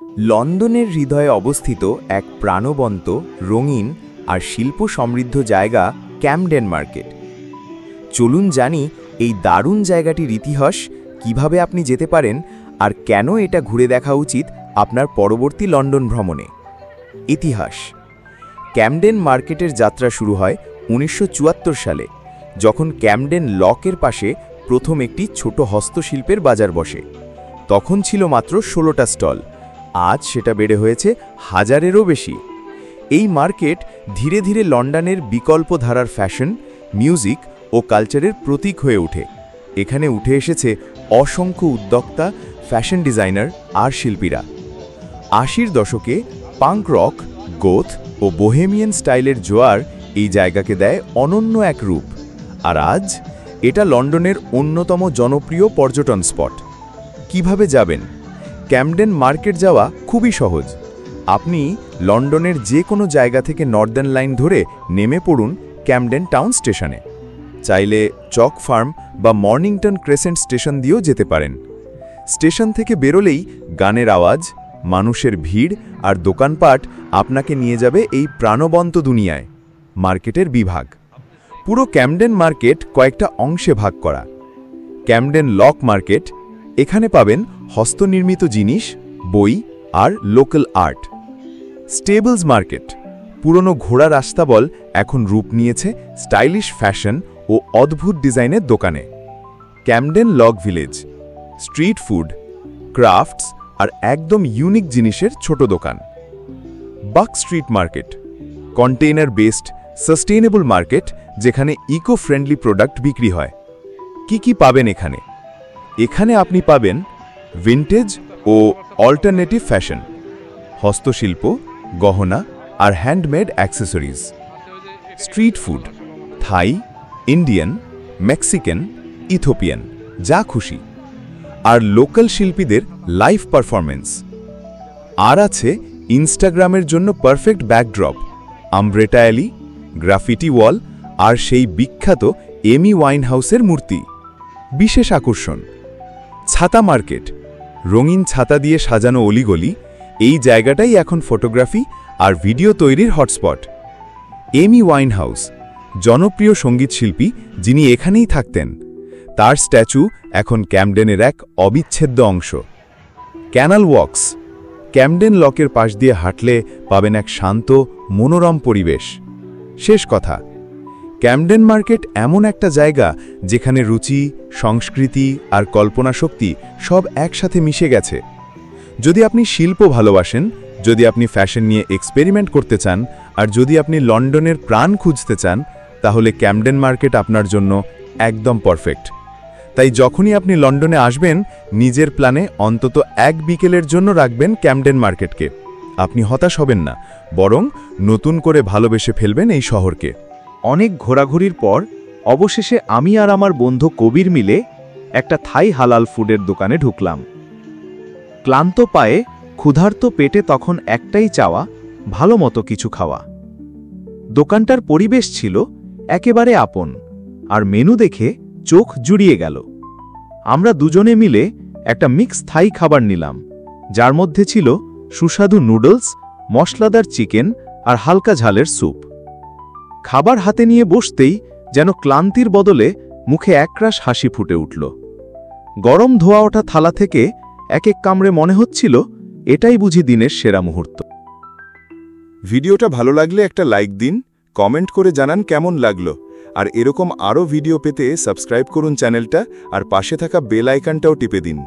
লন্ডনের হৃদয়ে অবস্থিত এক প্রাণবন্ত, রঙিন আর শিল্প সমৃদ্ধ জায়গা ক্যামডেন মার্কেট। চলুন জানি এই দারুণ জায়গাটির ইতিহাস, কিভাবে আপনি যেতে পারেন আর কেন এটা ঘুরে দেখা উচিত আপনার পরবর্তী লন্ডন ভ্রমণে। ইতিহাস। ক্যামডেন মার্কেটের যাত্রা শুরু হয় 1974 সালে, যখন ক্যামডেন লকের পাশে প্রথম একটি ছোট হস্তশিল্পের বাজার বসে। তখন ছিল মাত্র 16টা স্টল, আজ সেটা বেড়ে হয়েছে হাজারেরও বেশি। এই মার্কেট ধীরে ধীরে লন্ডনের বিকল্প ধারার ফ্যাশন, মিউজিক ও কালচারের প্রতীক হয়ে ওঠে। এখানে উঠে এসেছে অসংখ্য উদ্যোক্তা, ফ্যাশন ডিজাইনার আর শিল্পীরা। 80-র দশকে পাঙ্ক রক, গোথ ও বোহেমিয়ান স্টাইলের জোয়ার এই জায়গাকে দেয় অনন্য এক রূপ। আর আজ এটা লন্ডনের অন্যতম জনপ্রিয় পর্যটন স্পট। কিভাবে যাবেন? ক্যামডেন মার্কেট যাওয়া খুবই সহজ। আপনি লন্ডনের যে কোনো জায়গা থেকে নর্দার্ন লাইন ধরে নেমে পড়ুন ক্যামডেন টাউন স্টেশনে। চাইলে চক ফার্ম বা মর্নিংটন ক্রেসেন্ট স্টেশন দিয়েও যেতে পারেন। স্টেশন থেকে বেরোলেই গানের আওয়াজ, মানুষের ভিড় আর দোকানপাট আপনাকে নিয়ে যাবে এই প্রাণবন্ত দুনিয়ায়। মার্কেটের বিভাগ। পুরো ক্যামডেন মার্কেট কয়েকটা অংশে ভাগ করা। ক্যামডেন লক মার্কেট, এখানে পাবেন হস্তনির্মিত জিনিস, বই আর লোকাল আর্ট। স্টেবলস মার্কেট, পুরনো ঘোড়ার আস্তাবল এখন রূপ নিয়েছে স্টাইলিশ ফ্যাশন ও অদ্ভুত ডিজাইনের দোকানে। Camden Lock village, street food, crafts আর একদম ইউনিক জিনিসের ছোট দোকান। Buck street market, container based sustainable market, যেখানে ইকো ফ্রেন্ডলি প্রোডাক্ট বিক্রি হয়। কি পাবেন এখানে? এখানে আপনি পাবেন ভিন্টেজ ও অল্টারনেটিভ ফ্যাশন, হস্তশিল্প, গহনা আর হ্যান্ডমেড অ্যাক্সেসরিজ। স্ট্রিট ফুড, থাই, ইন্ডিয়ান, মেক্সিকান, ইথোপিয়ান, যা খুশি। আর লোকাল শিল্পীদের লাইভ পারফরমেন্স। আর আছে ইনস্টাগ্রামের জন্য পারফেক্ট ব্যাকড্রপ, আমব্রেটা অ্যালি, গ্রাফিটি ওয়াল আর সেই বিখ্যাত এমি ওয়াইনহাউসের মূর্তি। বিশেষ আকর্ষণ, ছাতা মার্কেট, রঙিন ছাতা দিয়ে সাজানো অলিগলি। এই জায়গাটাই এখন ফটোগ্রাফি আর ভিডিও তৈরির হটস্পট। এমি ওয়াইনহাউস, জনপ্রিয় সঙ্গীতশিল্পী যিনি এখানেই থাকতেন। তার স্ট্যাচু এখন ক্যামডেনের এক অবিচ্ছেদ্য অংশ। ক্যানাল ওয়াকস, ক্যামডেন লকের পাশ দিয়ে হাঁটলে পাবেন এক শান্ত, মনোরম পরিবেশ। শেষ কথা, ক্যামডেন মার্কেট এমন একটা জায়গা যেখানে রুচি, সংস্কৃতি আর কল্পনাশক্তি সব একসাথে মিশে গেছে। যদি আপনি শিল্প ভালোবাসেন, যদি আপনি ফ্যাশন নিয়ে এক্সপেরিমেন্ট করতে চান, আর যদি আপনি লন্ডনের প্রাণ খুঁজতে চান, তাহলে ক্যামডেন মার্কেট আপনার জন্য একদম পারফেক্ট। তাই যখনই আপনি লন্ডনে আসবেন, নিজের প্ল্যানে অন্তত এক বিকেলের জন্য রাখবেন ক্যামডেন মার্কেটকে। আপনি হতাশ হবেন না, বরং নতুন করে ভালোবেসে ফেলবেন এই শহরকে। অনেক ঘোরাঘুরির পর অবশেষে আমি আর আমার বন্ধু কবির মিলে একটা থাই হালাল ফুডের দোকানে ঢুকলাম। ক্লান্ত পায়ে, ক্ষুধার্ত পেটে তখন একটাই চাওয়া, ভালো মতো কিছু খাওয়া। দোকানটার পরিবেশ ছিল একেবারে আপন, আর মেনু দেখে চোখ জুড়িয়ে গেল। আমরা দুজনে মিলে একটা মিক্স থাই খাবার নিলাম, যার মধ্যে ছিল সুস্বাদু নুডলস, মশলাদার চিকেন আর হালকা ঝালের স্যুপ। খাবার হাতে নিয়ে বসতেই যেন ক্লান্তির বদলে মুখে একরাশ হাসি ফুটে উঠল। গরম ধোয়া ওঠা থালা থেকে এক এক কামড়ে মনে হচ্ছিল এটাই বুঝি দিনের সেরা মুহূর্ত। ভিডিওটা ভালো লাগলে একটা লাইক দিন, কমেন্ট করে জানান কেমন লাগলো। আর এরকম আরও ভিডিও পেতে সাবস্ক্রাইব করুন চ্যানেলটা, আর পাশে থাকা বেল আইকনটাও টিপে দিন।